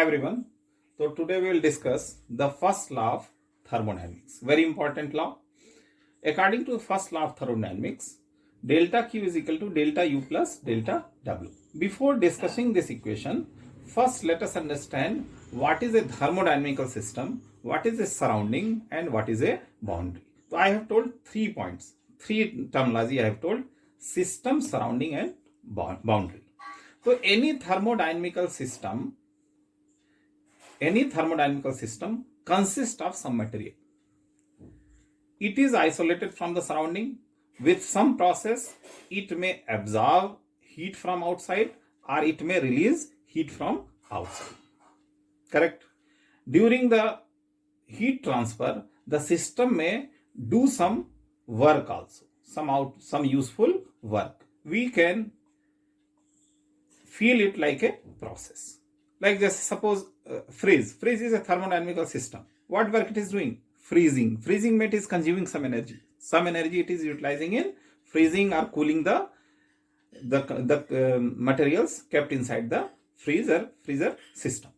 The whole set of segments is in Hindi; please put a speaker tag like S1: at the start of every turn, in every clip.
S1: everyone. So today we will discuss the first law of thermodynamics. Very important law. According to first law of thermodynamics, delta Q is equal to delta U plus delta W. Before discussing this equation, first let us understand what is a thermodynamical system, what is a surrounding, and what is a boundary. So I have told 3 points, 3 terminology I have told: system, surrounding, and boundary. So any thermodynamical system consists of some material. It is isolated from the surrounding. With some process, it may absorb heat from outside or it may release heat from outside. Correct? During the heat transfer, the system may do some work also, some useful work. We can feel it like a process. Like just suppose freeze. Freeze is a thermodynamical system. What work it is doing? Freezing. Freezing means it is consuming some energy. Some energy it is utilizing in freezing or cooling the materials kept inside the freezer system.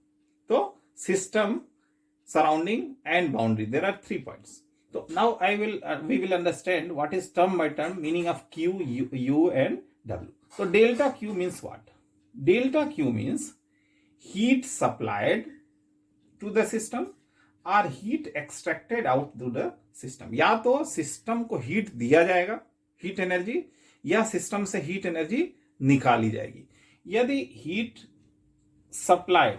S1: So system, surrounding, and boundary. There are 3 points. So now we will understand what is term by term meaning of Q, U, and W. So delta Q means what? Delta Q means heat supplied to the system और heat extracted out to the system. या तो सिस्टम को हीट दिया जाएगा, हीट एनर्जी, या सिस्टम से हीट एनर्जी निकाली जाएगी. यदि हीट सप्लाइड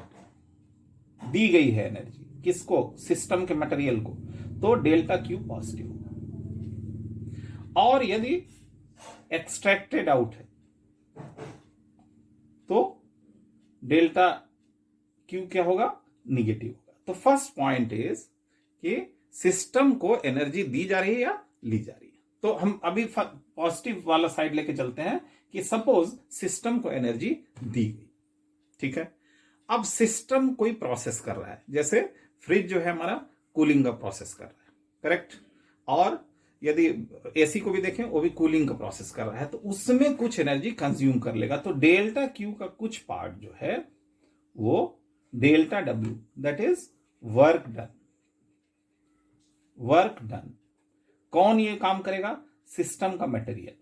S1: दी गई है एनर्जी किसको? सिस्टम के मटेरियल को, तो डेल्टा क्यू पॉजिटिव होगा. और यदि एक्सट्रैक्टेड आउट है तो डेल्टा क्यू क्या होगा? निगेटिव होगा. तो फर्स्ट पॉइंट इज कि सिस्टम को एनर्जी दी जा रही है या ली जा रही है. तो हम अभी पॉजिटिव वाला साइड लेके चलते हैं कि सपोज सिस्टम को एनर्जी दी गई. ठीक है. अब सिस्टम कोई प्रोसेस कर रहा है, जैसे फ्रिज जो है हमारा कूलिंग का प्रोसेस कर रहा है. करेक्ट. और यदि एसी को भी देखें वो भी कूलिंग का प्रोसेस कर रहा है, तो उसमें कुछ एनर्जी कंज्यूम कर लेगा. तो डेल्टा क्यू का कुछ पार्ट जो है वो delta W, that is work done. कौन ये काम करेगा? सिस्टम का मटेरियल.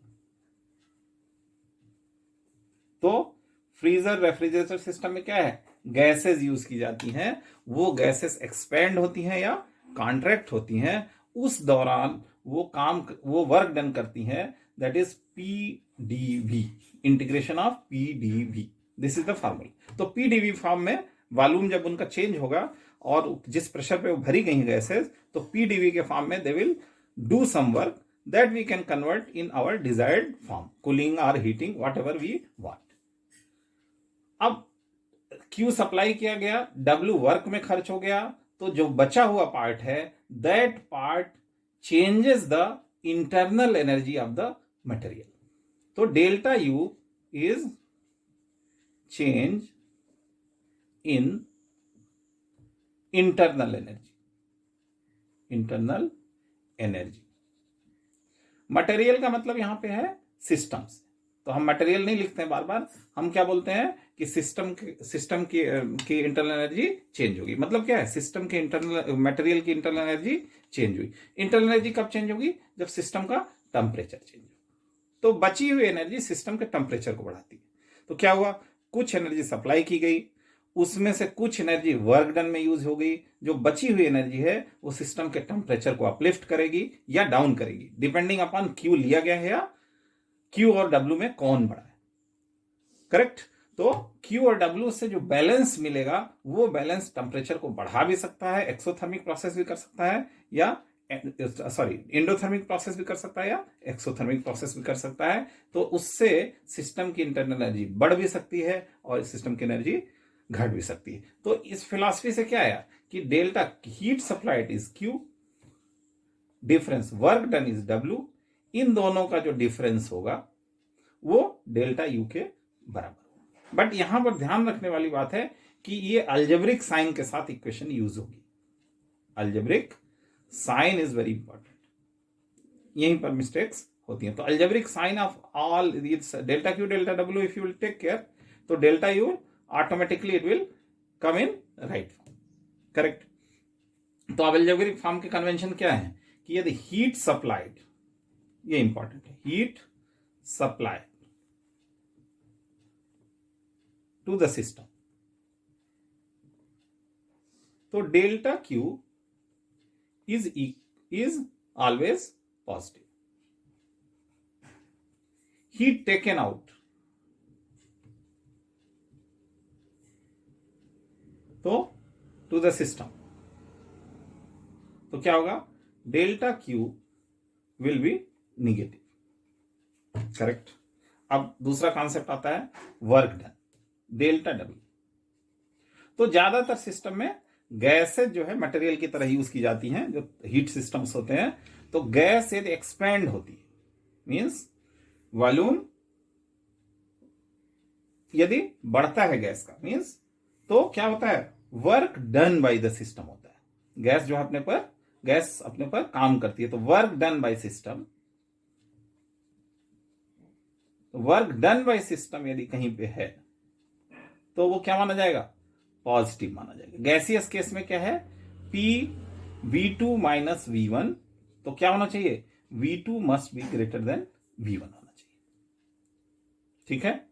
S1: तो फ्रीजर रेफ्रिजरेटर सिस्टम में क्या है? गैसेस यूज की जाती हैं. वो गैसेस एक्सपेंड होती हैं या कॉन्ट्रैक्ट होती हैं. उस दौरान वो वर्क डन करती हैं. That is PDV, integration of PDV. This is the formula. तो पीडीवी फॉर्म में वॉल्यूम जब उनका चेंज होगा और जिस प्रेशर पे वो भरी गई हैं गैसेस, तो पीडीवी के फॉर्म में they will do some work that we can convert in our desired form, cooling और heating, whatever we want. अब क्यू सप्लाई किया गया, डब्ल्यू वर्क में खर्च हो गया, तो जो बचा हुआ पार्ट है that part changes the internal energy of the material. तो delta U is change in internal energy. Material का मतलब यहां पे है सिस्टम से. तो हम मटेरियल नहीं लिखते हैं बार बार, हम क्या बोलते हैं कि सिस्टम की इंटरनल एनर्जी चेंज होगी. मतलब क्या है? सिस्टम के मटेरियल की इंटरनल एनर्जी चेंज हुई. इंटरनल एनर्जी कब चेंज होगी? जब सिस्टम का टेम्परेचर चेंज होगा. तो बची हुई एनर्जी सिस्टम के टेम्परेचर को बढ़ाती है. तो क्या हुआ? कुछ एनर्जी सप्लाई की गई, उसमें से कुछ एनर्जी वर्क डन में यूज हो गई. जो बची हुई एनर्जी है वो सिस्टम के टेम्परेचर को अपलिफ्ट करेगी या डाउन करेगी, डिपेंडिंग अपॉन क्यू लिया गया है या क्यू और डब्ल्यू में कौन बड़ा है. करेक्ट. तो क्यू और डब्ल्यू से जो बैलेंस मिलेगा वो बैलेंस टेम्परेचर को बढ़ा भी सकता है, एक्सोथर्मिक प्रोसेस भी कर सकता है, या एंडोथर्मिक प्रोसेस भी कर सकता है, या एक्सोथर्मिक प्रोसेस भी कर सकता है. तो उससे सिस्टम की इंटरनल एनर्जी बढ़ भी सकती है और सिस्टम की एनर्जी घट भी सकती है. तो इस फिलॉसफी से क्या आया कि delta heat supplied is Q, difference work done is W. इन दोनों का जो डिफरेंस होगा वो डेल्टा यू के बराबर होगा. बट यहां पर ध्यान रखने वाली बात है कि ये अलजेब्रिक साइन के साथ इक्वेशन यूज होगी. Algebraic sign is very important. यहीं पर मिस्टेक्स होती हैं. तो algebraic sign of all delta Q delta W if you will take care, तो delta U automatically it will come in right form. Correct. तो अब एल्जेब्रिक फॉर्म के कन्वेंशन क्या है कि यदि हीट सप्लाइड, ये इंपॉर्टेंट है, heat supply to the system, तो delta Q is always positive. Heat taken out, तो टू द सिस्टम, तो क्या होगा, delta Q will be negative. Correct. अब दूसरा कॉन्सेप्ट आता है वर्क डन, डेल्टा डब्ल्यू। तो ज्यादातर सिस्टम में गैसेज जो है मटेरियल की तरह यूज की जाती हैं, जो हीट सिस्टम्स होते हैं। तो गैस यदि एक्सपेंड होती है, मींस वॉल्यूम यदि बढ़ता है गैस का, मींस तो क्या होता है, work done by the system होता है। गैस जो गैस अपने पर काम करती है, तो work done by system, work done by system यदि कहीं पे है तो वो क्या माना जाएगा, पॉजिटिव माना जाएगा। गैसियस केस में क्या है, P V2 माइनस V1, तो क्या होना चाहिए, V2 must be greater than V1 होना चाहिए। ठीक है।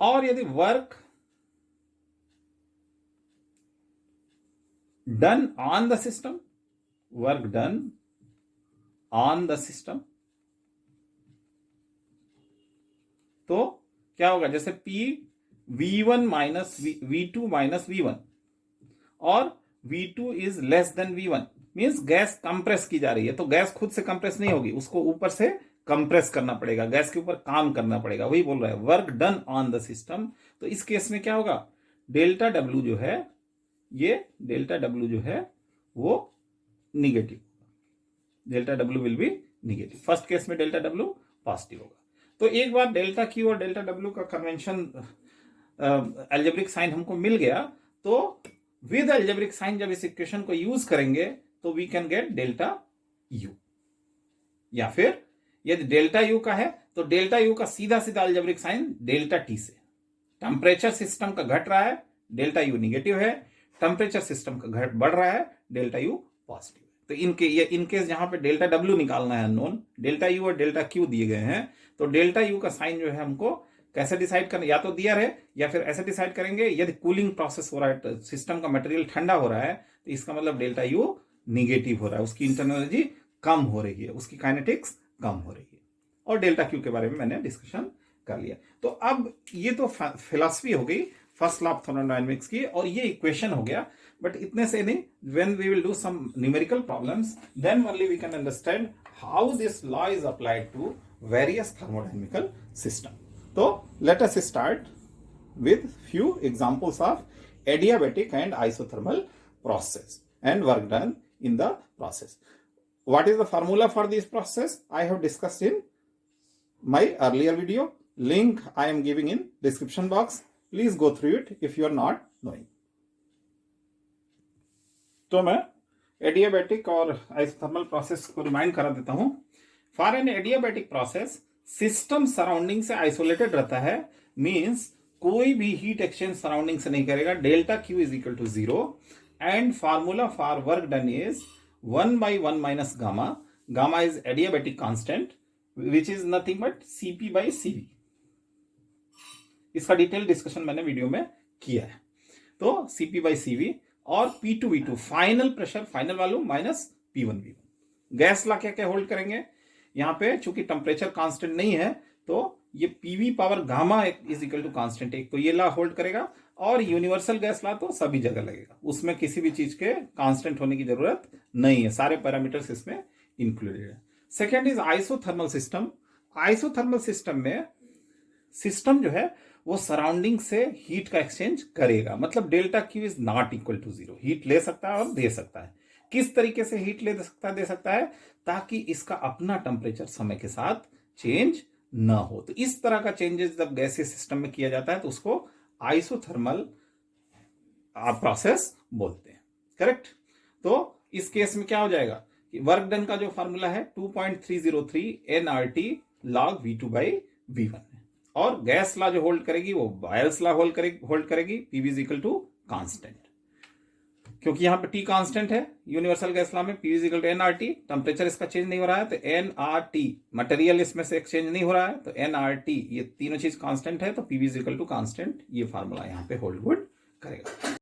S1: और यदि work done on the system, work done on the system, तो क्या होगा, जैसे P V1 minus V2 minus V1 और V2 is less than V1, means gas compress की जा रही है। तो गैस खुद से कंप्रेस नहीं होगी, उसको ऊपर से कंप्रेस करना पड़ेगा, गैस के ऊपर काम करना पड़ेगा। वही बोल रहा है work done on the system. तो इस केस में क्या होगा, डेल्टा डब्ल्यू जो है, ये डेल्टा डब्ल्यू जो है वो negative, delta W will be negative. First case में डेल्टा डब्ल्यू पॉजिटिव होगा। तो एक बार डेल्टा क्यू और डेल्टा डब्ल्यू का कन्वेंशन अलजेब्रिक साइन हमको मिल गया, तो विद अलजेब्रिक साइन जब इस इक्वेशन को यूज करेंगे तो we can get delta U. या फिर यदि डेल्टा यू का है तो डेल्टा यू का सीधा सीधा अलजेब्रिक साइन डेल्टा टी से। टेम्परेचर सिस्टम का घट रहा है, डेल्टा यू निगेटिव है, टेम्परेचर सिस्टम का बढ़ रहा है, डेल्टा यू पॉजिटिव है। तो इनकेस जहां पे डेल्टा डब्ल्यू निकालना है अननोन, डेल्टा यू और डेल्टा क्यू दिए गए हैं, तो डेल्टा यू का साइन जो है हमको कैसे डिसाइड करना, या तो दिया रहे या फिर ऐसे डिसाइड करेंगे, यदि कूलिंग प्रोसेस हो रहा है, सिस्टम का मटेरियल ठंडा हो रहा है, तो इसका मतलब डेल्टा यू निगेटिव हो रहा है, उसकी इंटरनल एनर्जी कम हो रही है, उसकी काइनेटिक्स कम हो रही है। और डेल्टा क्यू के बारे में मैंने डिस्कशन कर लिया। तो अब ये तो फिलॉसफी हो गई फर्स्ट लॉ ऑफ थर्मोडायनामिक्स की, और ये इक्वेशन हो गया। बट इतने से नहीं, when we will do some numerical problems, then only we can understand how this law is applied to various thermodynamical system. So let us start with few examples of adiabatic and isothermal process and work done in the process. What is the formula for this process? I have discussed in my earlier video. Link I am giving in description box. Please go through it if you are not knowing. तो मैं एडियाबैटिक और आइसोथर्मल प्रोसेस को रिमाइंड करा देता हूं। For an adiabatic process, system surrounding से आइसोलेटेड रहता है, मींस कोई भी हीट एक्सचेंज सराउंडिंग से नहीं करेगा। Delta Q is equal to 0 and formula for work done is 1/1 minus gamma. Gamma is adiabatic constant which is nothing but Cp by Cv। इसका डिटेल डिस्कशन मैंने वीडियो में किया है। तो Cp बाई Cv और P2V2 final pressure, final volume minus P1V1। Gas law क्या क्या होल्ड करेंगे, यहां पे चूंकि टेम्परेचर कांस्टेंट नहीं है तो ये PV power gamma is equal to constant एक, तो ये ला होल्ड करेगा। और यूनिवर्सल गैस ला तो सभी जगह लगेगा, उसमें किसी भी चीज के कांस्टेंट होने की जरूरत नहीं है, सारे पैरामीटर्स इसमें इंक्लूडेड है। Second is isothermal system. Isothermal system में सिस्टम जो है वो सराउंडिंग से हीट का एक्सचेंज करेगा, मतलब delta Q is not equal to 0। Heat ले सकता है और दे सकता है। किस तरीके से हीट ले सकता है, दे सकता है, ताकि इसका अपना टेम्परेचर समय के साथ चेंज ना हो। तो इस तरह का चेंजेस जब गैसीय सिस्टम में किया जाता है तो उसको आइसोथर्मल प्रोसेस बोलते हैं। करेक्ट। तो इस केस में क्या हो जाएगा कि वर्क डन का जो फॉर्मूला है 2.303 nRT log V2 by V1 है, और गैस ला जो होल्ड करेगी वो बायल्स ला होल्ड करेगी, Pv is equal to constant. क्योंकि यहाँ पे टी कांस्टेंट है यूनिवर्सल गैस लॉ में, P is equal to N R T, temperature इसका चेंज नहीं हो रहा है, तो एन आर टी, मटेरियल इसमें से एक्सचेंज नहीं हो रहा है, तो एन आर टी, ये तीनों चीज कांस्टेंट है, तो P is equal to constant, ये फार्मूला यहाँ पे होल्ड गुड करेगा।